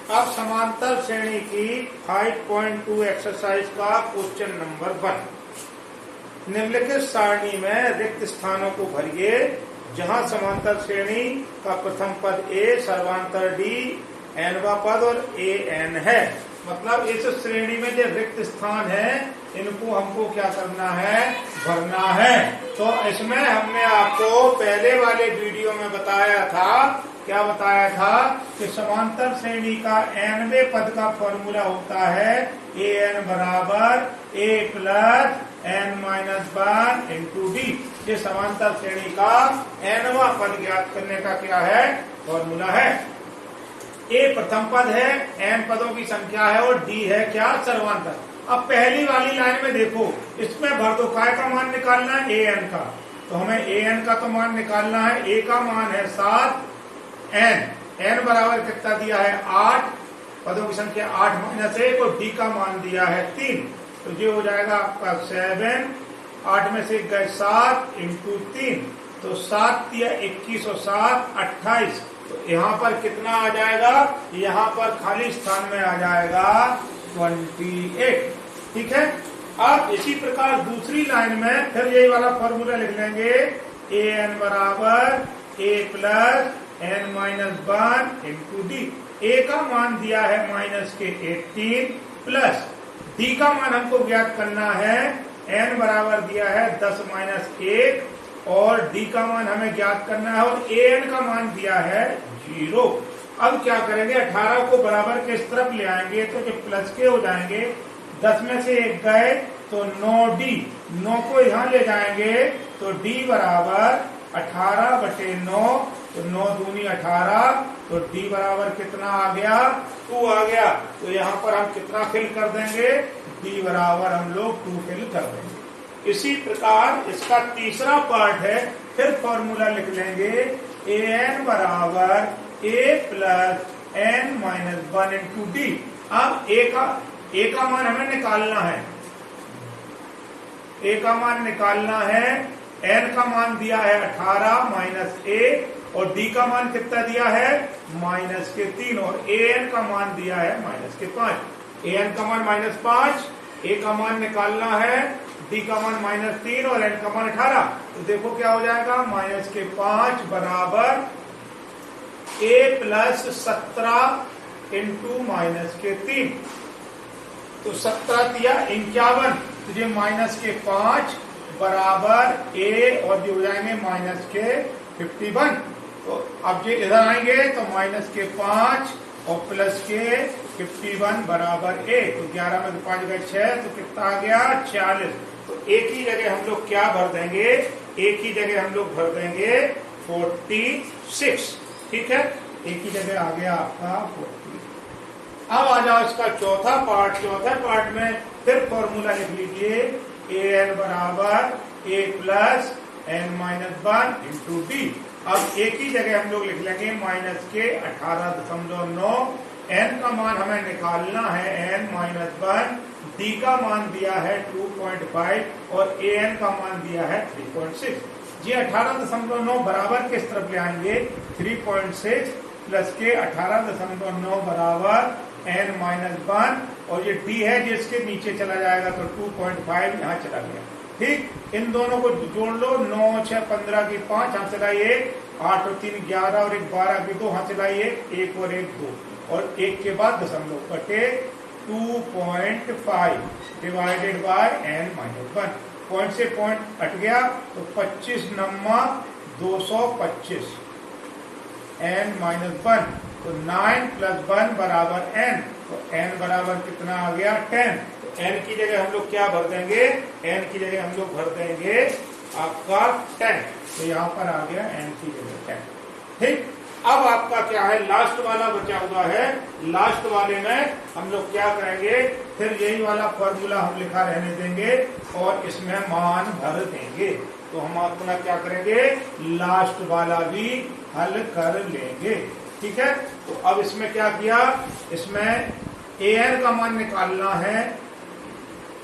अब समांतर श्रेणी की 5.2 एक्सरसाइज का क्वेश्चन नंबर 1। निम्नलिखित सारणी में रिक्त स्थानों को भरिए जहां समांतर श्रेणी का प्रथम पद ए, सर्वांतर डी, एनवा पद और ए एन है। मतलब इस श्रेणी में जो रिक्त स्थान है इनको हमको क्या करना है, भरना है। तो इसमें हमने आपको पहले वाले वीडियो में बताया था, क्या बताया था कि समांतर श्रेणी का nवें पद का फॉर्मूला होता है ए एन बराबर ए plus N minus 1 into D. ये समांतर श्रेणी का nवां पद ज्ञात करने का क्या है, फॉर्मूला है। ए प्रथम पद है, एन पदों की संख्या है और डी है क्या, सर्वांतर। अब पहली वाली लाइन में देखो, इसमें भर दो काय का मान निकालना है, ए एन का। तो हमें ए एन का तो मान निकालना है। ए का मान है 7, एन बराबर कितना दिया है 8, पदों की संख्या 8 माइनस 1 और डी का मान दिया है 3। तो ये हो जाएगा आपका 7, 8 में से गए 7 इंटू 3, तो 7 दिया 21 और 7 28। तो यहाँ पर कितना आ जाएगा, यहाँ पर खाली स्थान में आ जाएगा 28। ठीक है। अब इसी प्रकार दूसरी लाइन में फिर यही वाला फॉर्मूला लिख लेंगे, ए एन बराबर ए plus N minus 1 into D. A का मान दिया है माइनस के 18 प्लस डी का मान हमको ज्ञात करना है, एन बराबर दिया है 10 माइनस 1 और डी का मान हमें ज्ञात करना है और ए एन का मान दिया है 0। अब क्या करेंगे, 18 को बराबर के इस तरफ ले आएंगे तो जो प्लस के हो जाएंगे, 10 में से 1 गए तो 9 डी, 9 को यहाँ ले जाएंगे तो डी बराबर 18/9, तो 9 दूनी 18, तो डी बराबर कितना आ गया, 2 आ गया। तो यहाँ पर हम कितना फिल कर देंगे, डी बराबर हम लोग 2 फिल कर देंगे। इसी प्रकार इसका तीसरा पार्ट है, फिर फॉर्मूला लिख लेंगे, ए एन बराबर ए plus N minus 1 into D. अब ए का मान हमें निकालना है, ए का मान निकालना है, एन का मान दिया है 18 माइनस 1 और डी का मान कितना दिया है, माइनस के 3 और ए एन का मान दिया है माइनस के 5। ए एन का मान माइनस 5, ए का मान निकालना है, डी का मान माइनस 3 और एन का मान 18। तो देखो क्या हो जाएगा, माइनस के 5 बराबर ए प्लस 17 इंटू माइनस के 3। तो 17 दिया 51, तो ये माइनस के 5 बराबर ए और ये हो जाएंगे माइनस के 51। तो अब ये इधर आएंगे तो माइनस के 5 और प्लस के 51 बराबर ए। तो 11 में 5 गए 6, तो कितना आ गया 40। तो एक ही जगह हम लोग क्या भर देंगे, एक ही जगह हम लोग भर देंगे 46। ठीक है, एक ही जगह आ गया आपका 40। अब आ जाओ इसका चौथा पार्ट। चौथा पार्ट में फिर फॉर्मूला लिख लीजिए, ए एन बराबर ए plus N minus 1 into D. अब एक ही जगह हम लोग लिख लेंगे माइनस के 18.9, एन का मान हमें निकालना है एन माइनस 1, डी का मान दिया है 2.5 और ए एन का मान दिया है 3.6। जी 18.9 बराबर किस तरफ ले आएंगे, 3.6 प्लस के 18.9 बराबर एन माइनस 1 और ये डी है जिसके नीचे चला जाएगा तो 2.5 यहाँ चला गया। ठीक, इन दोनों को जोड़ लो, 9 6 15 की 5, यहाँ चलाइए 8 और 3 11 और 1 12 की 2, यहाँ चलाइए 1 और 1 2 और 1 के बाद दशमलव कटे 2.5 divided by n minus 1। Point से पॉइंट हट गया तो 25 नम्मा 225 एन माइनस 1, तो 9 प्लस 1 बराबर एन। तो एन बराबर कितना आ गया 10। तो एन की जगह हम लोग क्या भर देंगे, एन की जगह हम लोग भर देंगे आपका 10। तो यहाँ पर आ गया एन की जगह 10। ठीक, अब आपका क्या है, लास्ट वाला बचा हुआ है। लास्ट वाले में हम लोग क्या करेंगे, फिर यही वाला फॉर्मूला हम लिखा रहने देंगे और इसमें मान भर देंगे। तो हम अपना क्या करेंगे, लास्ट वाला भी हल कर लेंगे। ठीक है, तो अब इसमें क्या किया, इसमें ए एन का मान निकालना है,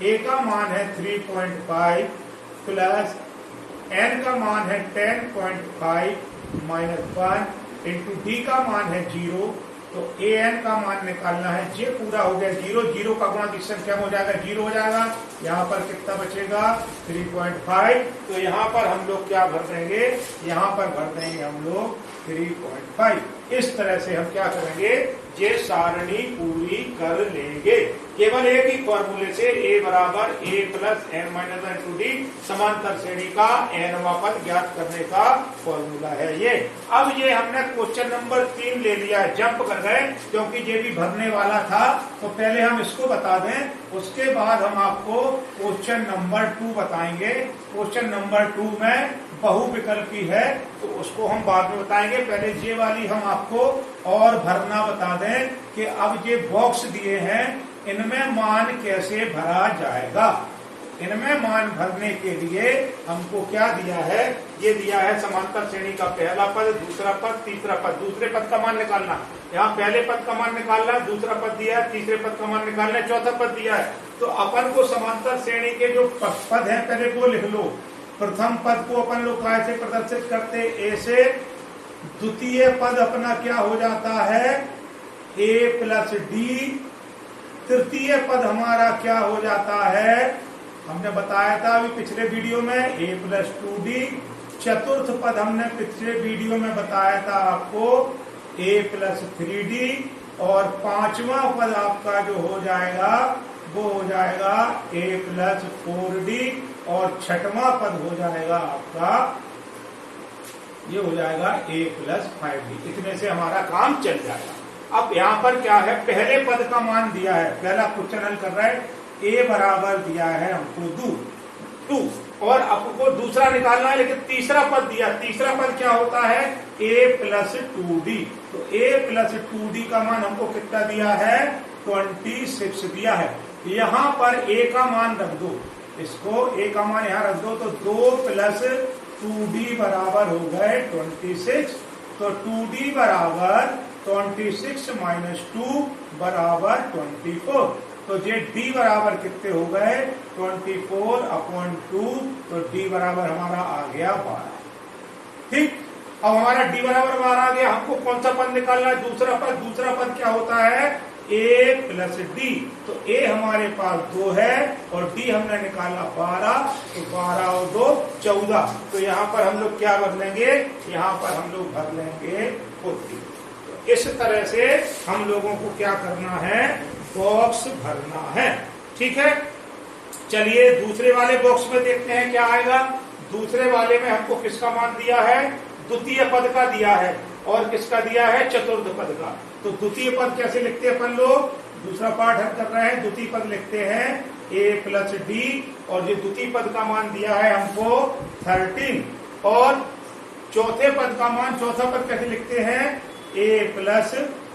ए का मान है 3.5 प्लस एन का मान है 10.5 माइनस 1 इंटू डी का मान है 0 तो an का मान निकालना है, जे पूरा हो गया 0, 0 का गुणा किस संख्या में हो जाएगा, 0 हो जाएगा। यहाँ पर कितना बचेगा 3.5, तो यहाँ पर हम लोग क्या भर देंगे, यहाँ पर भर देंगे हम लोग 3.5। इस तरह से हम क्या करेंगे, ये सारणी पूरी कर लेंगे। केवल एक ही फॉर्मूले से a बराबर a plus n minus n two d समांतर श्रेणी का nवां पद ज्ञात करने का फॉर्मूला है ये। अब ये हमने क्वेश्चन नंबर 3 ले लिया, जंप कर गए क्योंकि ये भी भरने वाला था, तो पहले हम इसको बता दें, उसके बाद हम आपको क्वेश्चन नंबर 2 बताएंगे। क्वेश्चन नंबर 2 में बहुविकल्पी है, तो उसको हम बाद में बताएंगे। पहले ये वाली हम आपको और भरना बता दें कि अब ये बॉक्स दिए हैं, इनमें मान कैसे भरा जाएगा। इनमें मान भरने के लिए हमको क्या दिया है, ये दिया है समांतर श्रेणी का पहला पद, दूसरा पद, तीसरा पद। दूसरे पद का मान निकालना, यहाँ पहले पद का मान निकालना, दूसरा पद दिया है, तीसरे पद का मान निकालना, चौथा पद दिया है। तो अपन को समांतर श्रेणी के जो पद है पहले वो लिख लो। प्रथम पद को अपन लोग कैसे प्रदर्शित करते, ए से। द्वितीय पद अपना क्या हो जाता है, a प्लस डी। तृतीय पद हमारा क्या हो जाता है, हमने बताया था अभी पिछले वीडियो में, a प्लस 2d। चतुर्थ पद हमने पिछले वीडियो में बताया था आपको a प्लस 3d। और पांचवा पद आपका जो हो जाएगा वो हो जाएगा a प्लस 4d। और छठवां पद हो जाएगा आपका, ये हो जाएगा a प्लस 5d। इतने से हमारा काम चल जाएगा। अब यहाँ पर क्या है, पहले पद का मान दिया है, पहला क्वेश्चन हल कर रहा है, a बराबर दिया है हमको 2, और आपको दूसरा निकालना है, लेकिन तीसरा पद दिया। तीसरा पद क्या होता है, a प्लस 2d। तो a प्लस 2d का मान हमको कितना दिया है, 26 दिया है। यहाँ पर a का मान रख दो, इसको a का मान यहाँ रख दो, तो 2 प्लस 2d बराबर हो गए 26। तो 2d बराबर 26 माइनस 2 बराबर 24। तो ये d बराबर कितने हो गए, 24/2। तो d बराबर हमारा आ गया 12। ठीक, अब हमारा d बराबर 12 आ गया। हमको कौन सा पद निकालना है, दूसरा पद। दूसरा पद क्या होता है, a प्लस d। तो a हमारे पास 2 है और d हमने निकाला 12, तो 12 और 2 14। तो यहाँ पर हम लोग क्या भर लेंगे, यहाँ पर हम लोग भर लेंगे 40। तो इस तरह से हम लोगों को क्या करना है, बॉक्स भरना है। ठीक है, चलिए दूसरे वाले बॉक्स में देखते हैं क्या आएगा। दूसरे वाले में हमको किसका मान दिया है, द्वितीय पद का दिया है, और किसका दिया है, चतुर्थ पद का। तो द्वितीय पद कैसे लिखते हैं अपन लोग, दूसरा पार्ट हल कर रहे हैं। द्वितीय पद लिखते हैं a प्लस डी, और जो द्वितीय पद का मान दिया है हमको 13। और चौथे पद का मान, चौथा पद कैसे लिखते हैं, a प्लस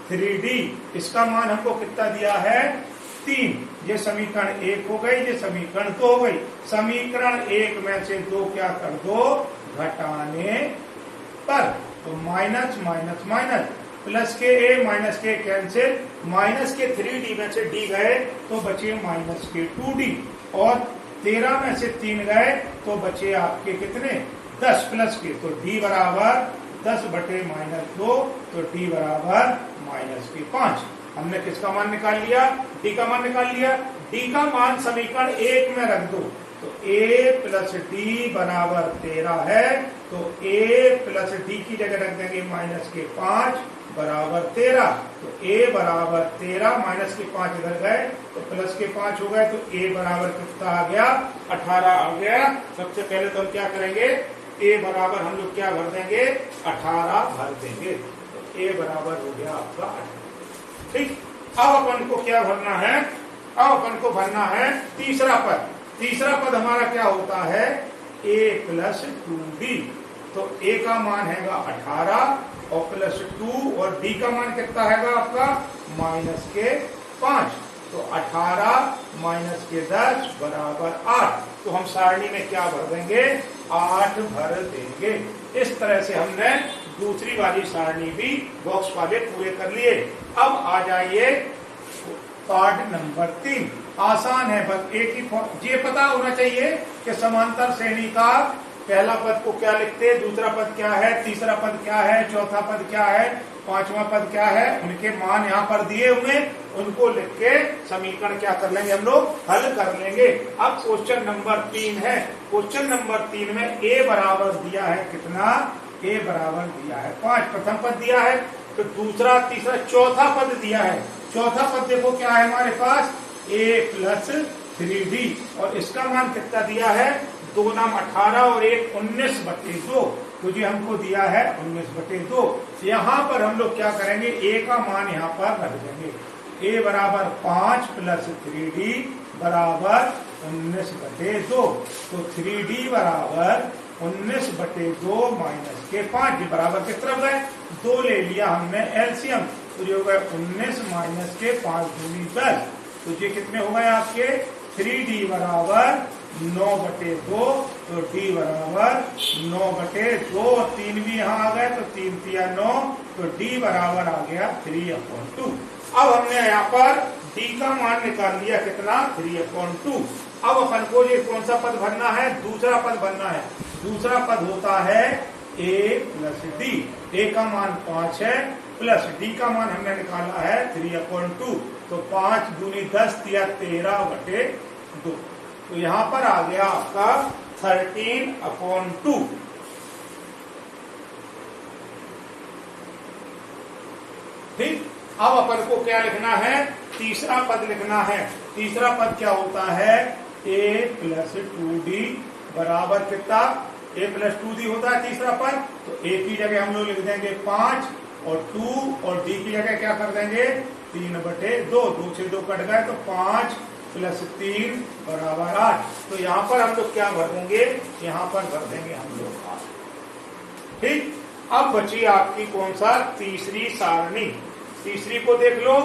3d। इसका मान हमको कितना दिया है, 3। ये समीकरण 1 हो गई, ये समीकरण 2 हो गई। समीकरण 1 में से 2 क्या कर दो, घटाने पर। तो माइनस माइनस माइनस, प्लस के a माइनस के कैंसिल, माइनस के 3d में से d गए तो बचे माइनस के 2d। और 13 में से 3 गए तो बचे आपके कितने, 10 प्लस के। तो d बराबर 10/-2, तो d बराबर माइनस के 5। हमने किसका मान निकाल लिया, d का मान निकाल लिया। d का मान समीकरण 1 में रख दो, तो a प्लस d बराबर 13 है। तो a प्लस d की जगह रख देंगे माइनस के 5 बराबर 13। तो a बराबर 13, माइनस के 5 इधर गए तो प्लस के 5 हो गए। तो a बराबर कितना आ गया, 18 आ गया। सबसे पहले तो हम क्या करेंगे, a बराबर हम लोग क्या भर देंगे, 18 भर देंगे। तो a बराबर हो गया आपका 18। ठीक, अब अपन को क्या भरना है, अब अपन को भरना है तीसरा पद। तीसरा पद हमारा क्या होता है, a प्लस 2d। तो a का मान हैगा 18 और प्लस 2, और d का मान कितना हैगा आपका, माइनस के 5। तो 18 माइनस के 10 बराबर 8। तो हम सारणी में क्या भर देंगे, 8 भर देंगे। इस तरह से हमने दूसरी वाली सारणी भी बॉक्स वाले पूरे कर लिए। अब आ जाइए पार्ट नंबर 3। आसान है, बस एक ही ये पता होना चाहिए कि समांतर श्रेणी का पहला पद को क्या लिखते, दूसरा पद क्या है, तीसरा पद क्या है, चौथा पद क्या है, पांचवा पद क्या है, उनके मान यहाँ पर दिए हुए, उनको लिख के समीकरण क्या कर लेंगे हम लोग, हल कर लेंगे। अब क्वेश्चन नंबर 3 है। क्वेश्चन नंबर 3 में ए बराबर दिया है कितना, ए बराबर दिया है 5, प्रथम पद दिया है, तो दूसरा तीसरा चौथा पद दिया है। चौथा पद देखो क्या है हमारे पास, a प्लस 3d, और इसका मान कितना दिया है, 2 नाम 18 और 1 19/2, तो जी हमको दिया है 19/2। यहाँ पर हम लोग क्या करेंगे, a का मान यहाँ पर रख देंगे, a बराबर 5 प्लस 3d बराबर 19/2, तो 3d बराबर 19/2 माइनस के 5 बराबर किस तरफ गए, 2 ले लिया हमने एलसीएम, तो ये हो गए 19 माइनस के 5 दूनी 10, तो ये कितने हो गए आपके, 3d बराबर 9/2, तो d बराबर 9/2, 3 भी यहाँ आ गए, तो 3 3 9, तो d बराबर आ गया 3/2। अब हमने यहाँ पर d का मान निकाल लिया कितना, 3/2। अब अपन को ये कौन सा पद भरना है, दूसरा पद भरना है। दूसरा पद होता है a प्लस d, a का मान 5 है, प्लस d का मान हमने निकाला है 3/2, तो 5 दूनी 10 दिया 13/2, तो यहाँ पर आ गया आपका 13/2। ठीक, अब अपन को क्या लिखना है, तीसरा पद लिखना है। तीसरा पद क्या होता है, a प्लस 2d बराबर कितना, a प्लस 2d होता है तीसरा पद, तो a की जगह हम लोग लिख देंगे 5 और 2, और d की जगह क्या कर देंगे 3/2, 2 से 2 कट गए, तो 5 प्लस 3 बराबर 8, तो यहाँ पर हम लोग क्या भर देंगे, यहाँ पर भर देंगे हम लोग 8। ठीक, अब बची आपकी कौन सा, तीसरी सारणी। तीसरी को देख लो,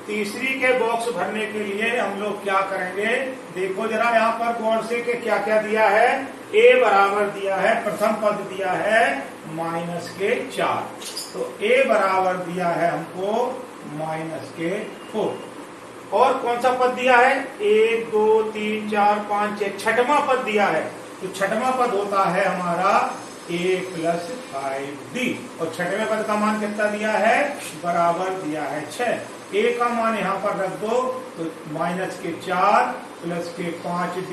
तीसरी के बॉक्स भरने के लिए हम लोग क्या करेंगे, देखो जरा यहाँ पर गौर से कि क्या क्या दिया है, a बराबर दिया है, प्रथम पद दिया है -4, तो a बराबर दिया है हमको -4, और कौन सा पद दिया है, 1 2 3 4 5 6, छठवां पद दिया है, तो छठवां पद होता है हमारा a प्लस 5d, और छठवें पद का मान कितना दिया है, बराबर दिया है 6। a का मान यहाँ पर रख दो, तो -4 प्लस के 5d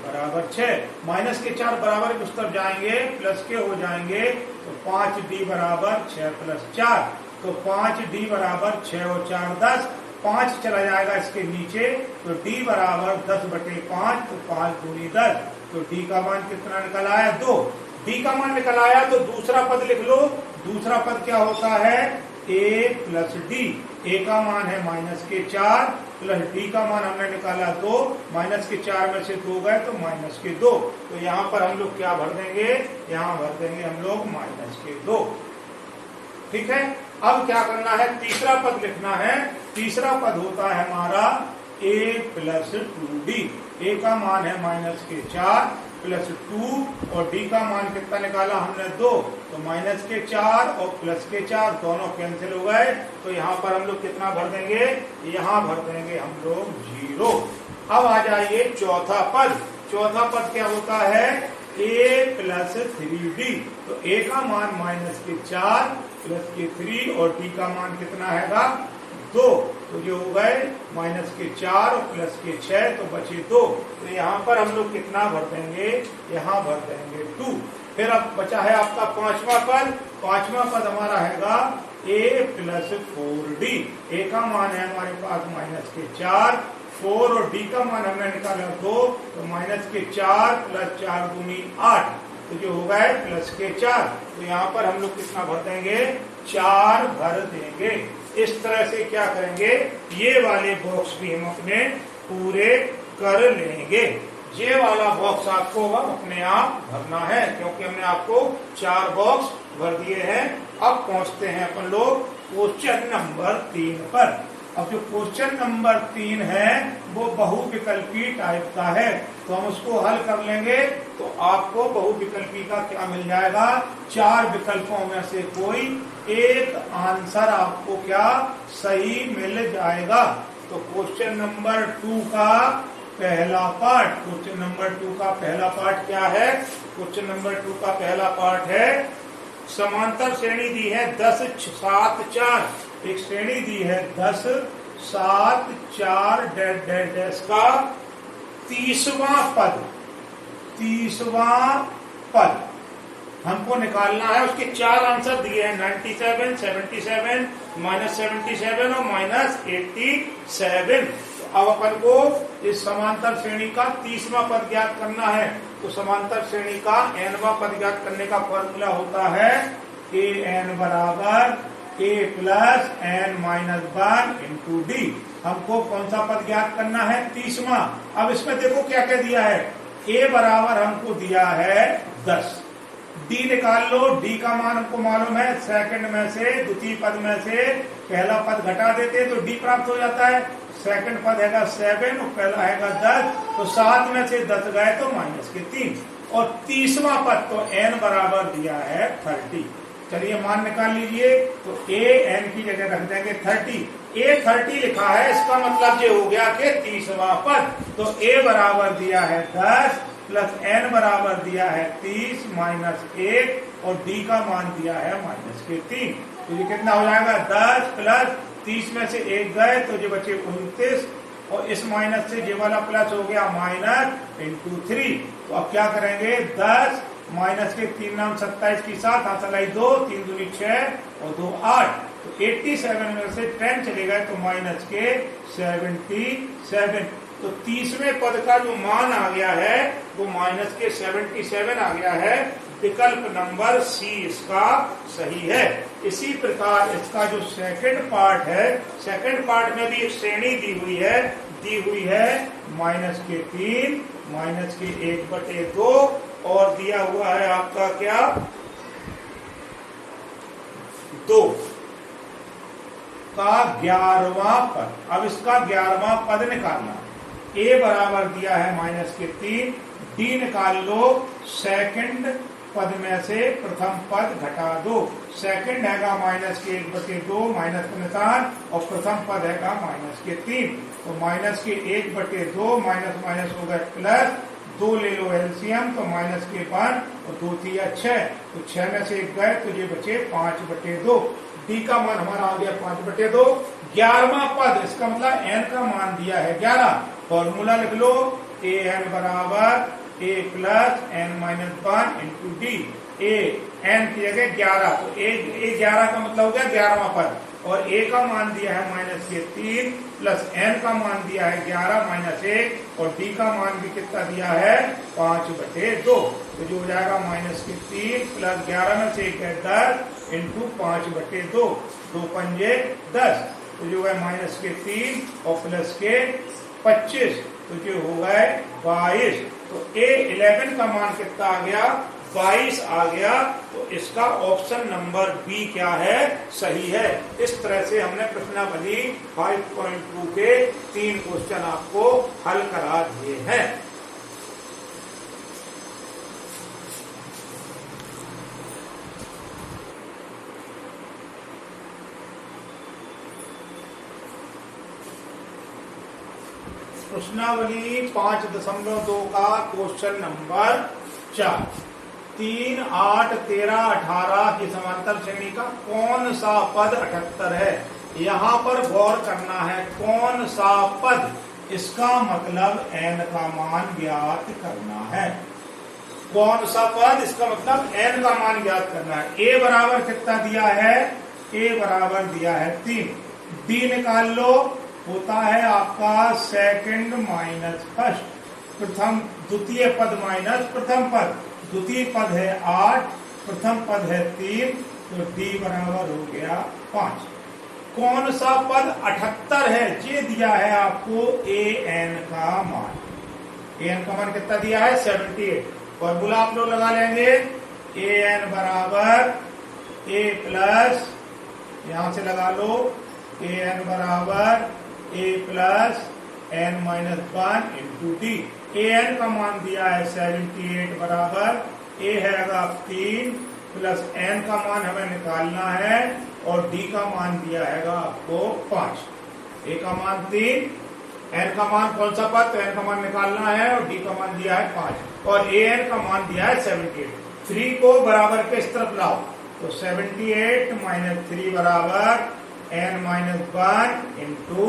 बराबर 6, -4 बराबर उस तरफ जाएंगे, प्लस के हो जाएंगे, तो 5d बराबर 6 प्लस 4, तो 5d बराबर 6 और 4 10, 5 चला जाएगा इसके नीचे, तो d बराबर 10/5, तो 5 दूनी 10, तो d का मान कितना निकल आया, 2। d का मान निकल आया, तो दूसरा पद लिख लो। दूसरा पद क्या होता है, a प्लस d, a का मान है -4, प्लस d का मान हमने निकाला 2, -4 में से 2 गए, तो -2, तो यहाँ पर हम लोग क्या भर देंगे, यहाँ भर देंगे हम लोग -2। ठीक है, अब क्या करना है, तीसरा पद लिखना है। तीसरा पद होता है हमारा a प्लस 2d, a का मान है -4 प्लस 2, और d का मान कितना निकाला हमने 2, तो -4 और +4 दोनों कैंसिल हो गए, तो यहाँ पर हम लोग कितना भर देंगे, यहाँ भर देंगे हम लोग 0। अब आ जाइए चौथा पद। चौथा पद क्या होता है, a प्लस 3d, तो a का मान -4 प्लस के 3, और d का मान कितना हैगा 2, तो ये हो गए -4 और प्लस के 6, तो बचे 2, तो यहाँ पर हम लोग कितना भर देंगे, यहाँ भर देंगे 2। फिर अब बचा है आपका पांचवा पद। पांचवा पद हमारा हैगा a प्लस 4d, a का मान है हमारे पास -4, 4 और d का मान हमने निकाला 2, तो -4 प्लस 4 दूनी 8, तो जो हो गए +4, तो यहाँ पर हम लोग कितना भर देंगे, 4 भर देंगे। इस तरह से क्या करेंगे, ये वाले बॉक्स भी हम अपने पूरे कर लेंगे। ये वाला बॉक्स आपको अपने आप भरना है, क्योंकि हमने आपको 4 बॉक्स भर दिए हैं। अब पहुंचते हैं अपन लोग क्वेश्चन नंबर 3 पर। अब जो क्वेश्चन नंबर 3 है वो बहुविकल्पी टाइप का है, तो हम उसको हल कर लेंगे तो आपको बहुविकल्पी का क्या मिल जाएगा, 4 विकल्पों में से कोई एक आंसर आपको क्या सही मिल जाएगा। तो क्वेश्चन नंबर 2 का पहला पार्ट, क्वेश्चन नंबर 2 का पहला पार्ट क्या है, क्वेश्चन नंबर 2 का पहला पार्ट है समांतर श्रेणी दी है 10 7 4, एक श्रेणी दी है 10 7 4 डैश डैश डैश का 30वां पद, 30वां पद हमको निकालना है। उसके 4 आंसर दिए हैं 97, 77, -77 और -87। अब अपन को इस समांतर श्रेणी का 30वां पद ज्ञात करना है, तो समांतर श्रेणी का nवां पद ज्ञात करने का फॉर्मूला होता है an बराबर a plus n minus 1 into D. हमको कौन सा पद ज्ञात करना है, 30वां। अब इसमें देखो क्या क्या दिया है, a बराबर हमको दिया है 10, डी निकाल लो, डी का मान हमको मालूम है, सेकंड में से द्वितीय पद में से पहला पद घटा देते तो डी प्राप्त हो जाता है। सेकंड पद हैगा 7 और पहला हैगा 10, तो 7 में से 10 गए तो -3, और 30वां पद तो n बराबर दिया है 30। चलिए मान निकाल लीजिए, तो a n की जगह रख देंगे 30, a 30 लिखा है, इसका मतलब ये हो गया कि 30वां पद, तो a बराबर दिया है 10 प्लस n बराबर दिया है 30 -1 और d का मान दिया है -3। तो ये कितना हो जाएगा, 10 प्लस 30 में से 1 गए तो जो बचे 29, और इस माइनस से ये वाला प्लस हो गया माइनस इंटू 3। तो अब क्या करेंगे, 10 माइनस के 3 नाम 27 की 7 हाथलाई 2, 3 दूनी 6 और 2 8, तो 87 में से 10 चले गए तो माइनस के 77। तो 30वें पद का जो मान आ गया है वो माइनस के 77 आ गया है। विकल्प नंबर सी इसका सही है। इसी प्रकार इसका जो सेकंड पार्ट है, सेकंड पार्ट में भी एक श्रेणी दी हुई है -3, -1/2 और दिया हुआ है आपका क्या 2 का 11वां पद। अब इसका 11वां पद निकालना, a बराबर दिया है -3, d निकाल लो, सेकंड पद में से प्रथम पद घटा दो, सेकंड हैगा -1/2 माइनस का निशान और प्रथम पद हैगा -3, तो -1/2 माइनस माइनस हो गए प्लस, 2 ले लो एलसीएम तो -1 और 2 3 6, तो 6 में से 1 गए तो ये बचे 5/2, डी का मान हमारा आ गया 5/2। 11वां पद, इसका मतलब n का मान दिया है 11, फॉर्मूला लिख लो, ए एन बराबर a plus n minus 1 into D. A n की जगह 11, तो a 11 का मतलब हो गया 11वां पद, और a का मान दिया है -3 प्लस n का मान दिया है 11 -1 और d का मान भी कितना दिया है 5/2, तो जो हो जाएगा -3 प्लस 11 में से 10 इंटू 5/2, 2 पंजे 10, तो जो है -3 और प्लस के 25, तो जो हो गए 22। तो A11 का मान कितना आ गया, 22 आ गया। तो इसका ऑप्शन नंबर बी क्या है, सही है। इस तरह से हमने प्रश्नावली 5.2 के 3 क्वेश्चन आपको हल करा दिए हैं। प्रश्नावली 5.2 का क्वेश्चन नंबर 4, 3, 8, 13, 18 की समांतर श्रेणी का कौन सा पद 78 है। यहाँ पर गौर करना है, कौन सा पद, इसका मतलब n का मान ज्ञात करना है। कौन सा पद, इसका मतलब n का मान ज्ञात करना है। a बराबर कितना दिया है, a बराबर दिया है 3, d निकाल लो, होता है आपका सेकंड माइनस फर्स्ट, प्रथम द्वितीय पद माइनस प्रथम पद, द्वितीय पद है 8, प्रथम पद है 3, तो d बराबर हो गया 5। कौन सा पद 78 है, ये दिया है आपको an का मान। an का मान कितना दिया है 78, फॉर्मूला आप लोग लगा लेंगे, an बराबर a प्लस, यहां से लगा लो ए एन बराबर ए plus N minus 1 into D. A n का मान दिया है 78 बराबर ए हैगा 3 प्लस एन का मान हमें निकालना है और डी का मान दिया हैगा आपको 5। ए का मान 3, एन का मान कौन सा पद, तो एन का मान निकालना है और डी का मान दिया है 5 और ए एन का मान दिया है 78। 3 को बराबर के इस तरफ लाओ तो 78 माइनस 3 बराबर एन माइनस 1 इंटू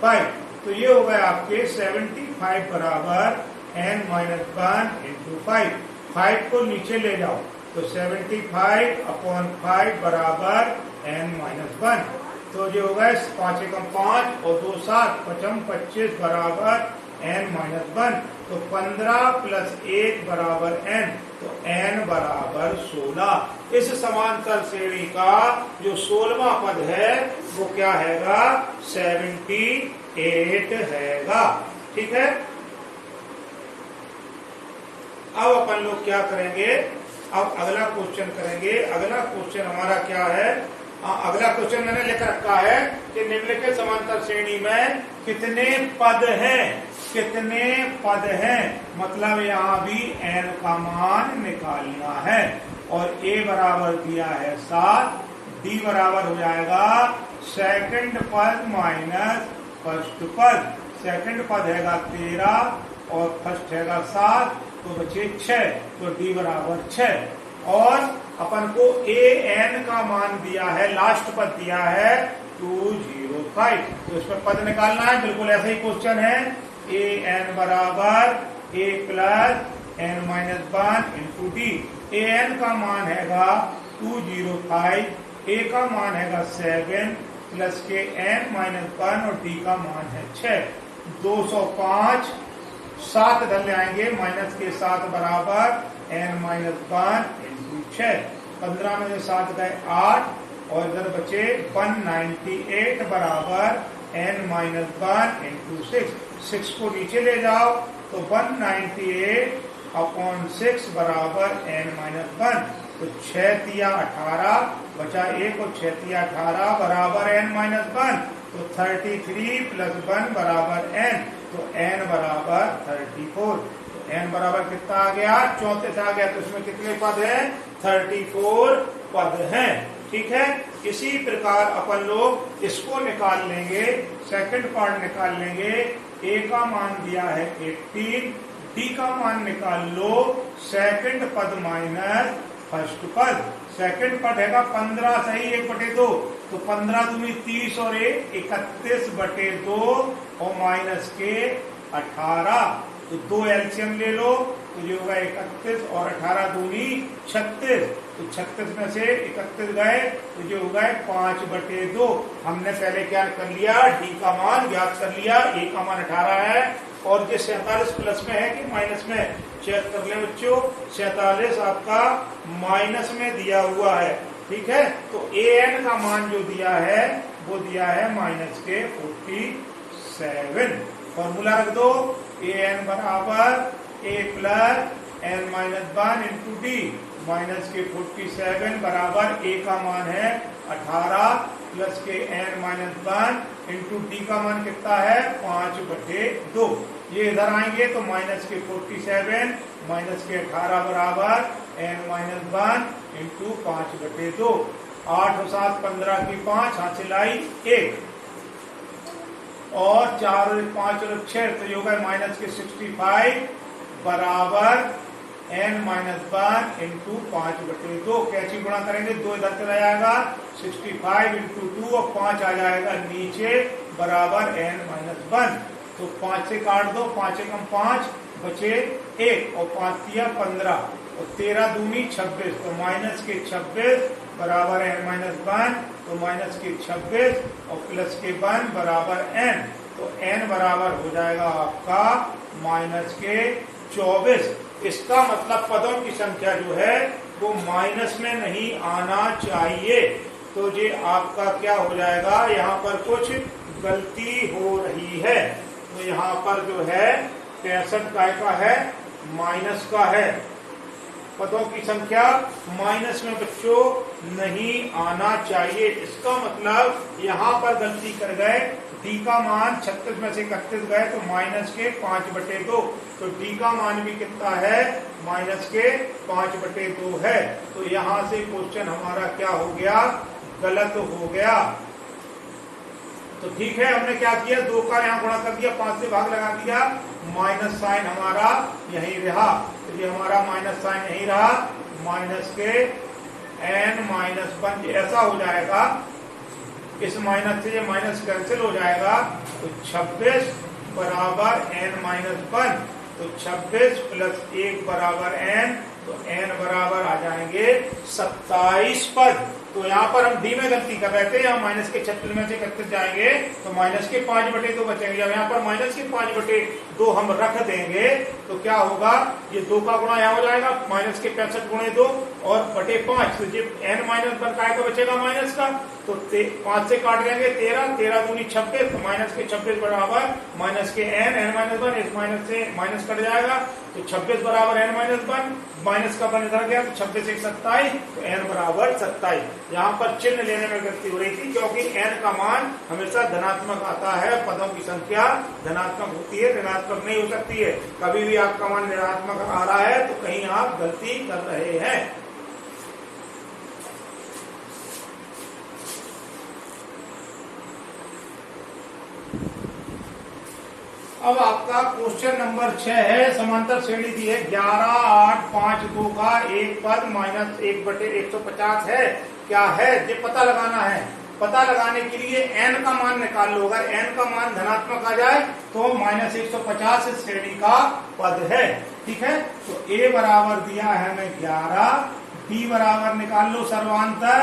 5। तो ये हो गए आपके 75 बराबर एन माइनस 1 इंटू 5। 5 को नीचे ले जाओ तो 75 अपॉन 5 बराबर एन माइनस 1। तो ये हो गए 5 एकम 5 और 2 7 पचम 25 बराबर एन माइनस 1। तो 15 प्लस 1 बराबर एन, तो एन बराबर 16। इस समांतर श्रेणी का जो 16वां पद है वो क्या हैगा, 78 हैगा। ठीक है, अब अपन लोग क्या करेंगे, अब अगला क्वेश्चन करेंगे। अगला क्वेश्चन हमारा क्या है, अगला क्वेश्चन मैंने लिख रखा है कि निम्नलिखित समांतर श्रेणी में कितने पद हैं, कितने पद हैं, मतलब यहाँ भी n का मान निकालना है और a बराबर दिया है 7, d बराबर हो जाएगा सेकंड पद माइनस फर्स्ट पद। सेकंड पद हैगा 13 और फर्स्ट हैगा 7, तो बचे 6, तो d बराबर 6 और अपन को ए एन का मान दिया है, लास्ट पद दिया है 205। तो इसमें पद निकालना है, बिल्कुल ऐसा ही क्वेश्चन है। ए एन बराबर ए plus N minus 1 into D. A n का मान हैगा 205, ए का मान हैगा 7 प्लस के एन माइनस 1 और डी का मान है 6। 205 7 इधर ले आएंगे, माइनस के 7 बराबर एन माइनस 1 इंटू 6। 15 में से 7 गए 8 और इधर बचे 198 बराबर एन माइनस 1 इंटू 6। 6 को नीचे ले जाओ तो 198 अपॉन 6 बराबर एन माइनस 1। तो 6 तिया 18 बचा 1 और 6 तिया 18 बराबर एन माइनस 1। तो 33 प्लस 1 बराबर एन, तो एन बराबर 34। तो एन बराबर कितना आ गया, 34 आ गया। तो इसमें कितने पद हैं, 34 पद हैं। ठीक है, इसी प्रकार अपन लोग इसको निकाल लेंगे, सेकंड पार्ट निकाल लेंगे। ए का मान दिया है 18, डी का मान निकाल लो सेकंड पद माइनस फर्स्ट पद। सेकंड पद हैगा 15 सही 1/2, तो 15 दूनी 30 और 1 31/2 और माइनस के 18। तो 2 एलसीएम ले लो तो ये होगा 31 और 18 दूनी 36। तो 36 में से 31 गए तो ये होगा 5/2। हमने पहले क्या कर लिया, डी का मान ज्ञात कर लिया, ए का मान 18 है और ये 47 प्लस में है कि माइनस में, चेक कर ले बच्चों। 47 आपका माइनस में दिया हुआ है। ठीक है, तो ए एन का मान जो दिया है वो दिया है माइनस के 47। फॉर्मूला रख दो, ए एन बराबर ए plus N minus 1 into d. Minus के 47 बराबर ए का मान है 18 प्लस के एन माइनस 1 इंटू डी का मान कितना है 5/2। ये इधर आएंगे तो माइनस के 47 माइनस के 18 बराबर एन माइनस 1 इंटू 5/2। 8 और 7 15 की 5 हाथ लाई 1 और 4 और 5 और 6, तो ये होगा माइनस के 65 बराबर एन माइनस 1 इंटू 5/2। कैची गुणा करेंगे, 2 इधर चला जाएगा, 65 इंटू 2 और 5 आ जाएगा नीचे बराबर एन माइनस 1। तो 5 से काट दो, 5 एकम 5 बचे 1 और 5 तिया 15 और 13 दूनी 26। तो माइनस के 26 बराबर एन माइनस 1, तो माइनस के 26 और प्लस के 1 बराबर एन। तो एन बराबर हो जाएगा आपका माइनस के 24। इसका मतलब पदों की संख्या जो है वो माइनस में नहीं आना चाहिए। तो ये आपका क्या हो जाएगा, यहाँ पर कुछ गलती हो रही है। तो यहाँ पर जो है 63 का है, माइनस का है। पदों की संख्या माइनस में बच्चों नहीं आना चाहिए। इसका मतलब यहाँ पर गलती कर गए, डी का मान 36 में से 31 गए तो माइनस के 5/2, तो डी का मान भी कितना है, माइनस के 5/2 है। तो यहाँ से क्वेश्चन हमारा क्या हो गया, गलत हो गया। तो ठीक है, हमने क्या किया, 2 का यहाँ गुणा कर दिया, 5 से भाग लगा दिया, माइनस साइन हमारा यही रहा। तो ये हमारा माइनस साइन यही रहा, माइनस के n-1 ऐसा हो जाएगा। इस माइनस से ये माइनस कैंसिल हो जाएगा, तो 26 बराबर n-1, तो 26 + 1 बराबर n, तो n बराबर आ जाएंगे 27 पद। तो यहाँ पर हम डी में गलती कर रहे थे, यहाँ माइनस के 36 में से 31 जाएंगे तो माइनस के 5/2 बचेंगे। अब यहाँ पर माइनस के 5/2 हम रख देंगे तो क्या होगा, ये 2 का गुणा यहाँ हो जाएगा, माइनस के 65 गुणे 2 और बटे 5, तो ये n-1 का बचेगा माइनस का, तो 5 से काट देंगे 13, 13 दूनी 26, तो माइनस के 26 बराबर माइनस के n-1, इस माइनस से माइनस कट जाएगा, तो 26 बराबर n-1, माइनस का बन इधर गया तो 26 1 27, तो n बराबर 27। यहाँ पर चिन्ह लेने में गलती हो रही थी, क्योंकि n का मान हमेशा धनात्मक आता है, पदों की संख्या धनात्मक होती है, ऋणात्मक नहीं हो सकती है। कभी भी आपका मान ऋणात्मक आ रहा है तो कहीं आप गलती कर रहे हैं। अब आपका क्वेश्चन नंबर 6 है, समांतर श्रेणी दी है 11 8 5 2 का एक पद माइनस 1/150 है, क्या है ये पता लगाना है। पता लगाने के लिए n का मान निकाल लो, अगर n का मान धनात्मक आ जाए तो -150 इस श्रेणी का पद है। ठीक है, तो a बराबर दिया है हमें 11, b बराबर निकाल लो सर्वांतर,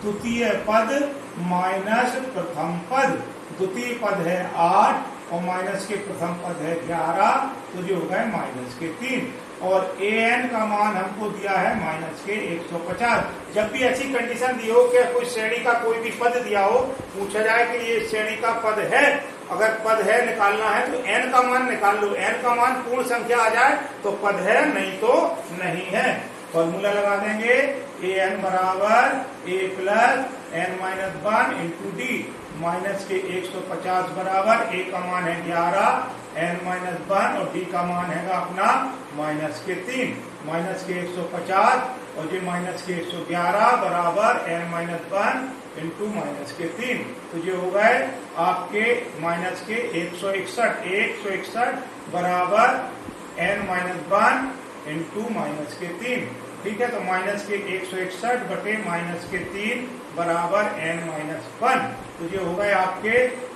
द्वितीय पद माइनस प्रथम पद, द्वितीय पद है 8 और माइनस के प्रथम पद है 11, तो जो हो गए -3, और an का मान हमको दिया है -150। जब भी ऐसी कंडीशन दी हो कि कोई श्रेणी का कोई भी पद दिया हो, पूछा जाए कि ये श्रेणी का पद है, अगर पद है निकालना है तो n का मान निकाल लो, n का मान पूर्ण संख्या आ जाए तो पद है, नहीं तो नहीं है। फॉर्मूला लगा देंगे, an बराबर a + n-1 × d, माइनस के 150 बराबर a का मान है 11, n-1 और d का मान है अपना -3, माइनस के 150 और ये माइनस के 111 बराबर n-1 × -3, तो ये हो गए आपके माइनस के 161 बराबर n-1 × -3। ठीक है, तो माइनस के 161 बटे -3 बराबर n-1, तो ये हो गए आपके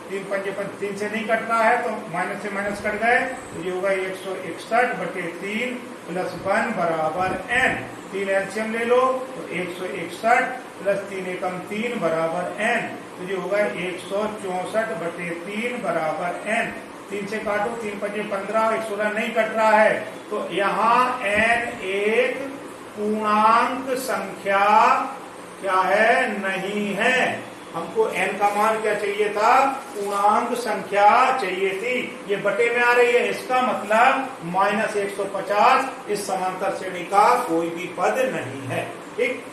3 पंजे 3 से नहीं कट रहा है तो माइनस से माइनस कट गए, तो ये होगा 161 बटे 3 + 1 बराबर n। 3 एलसीएम ले लो तो 161 + 3 एकम 3 बराबर n, तो ये होगा 164 बटे 3 बराबर n। 3 से काटो, 3 पंजे 15, 116 नहीं कट रहा है, तो यहाँ n एक पूर्णांक संख्या क्या है, नहीं है। हमको n का मान क्या चाहिए था, पूर्णांक संख्या चाहिए थी, ये बटे में आ रही है, इसका मतलब -150 इस समांतर श्रेणी का कोई भी पद नहीं है। ठीक।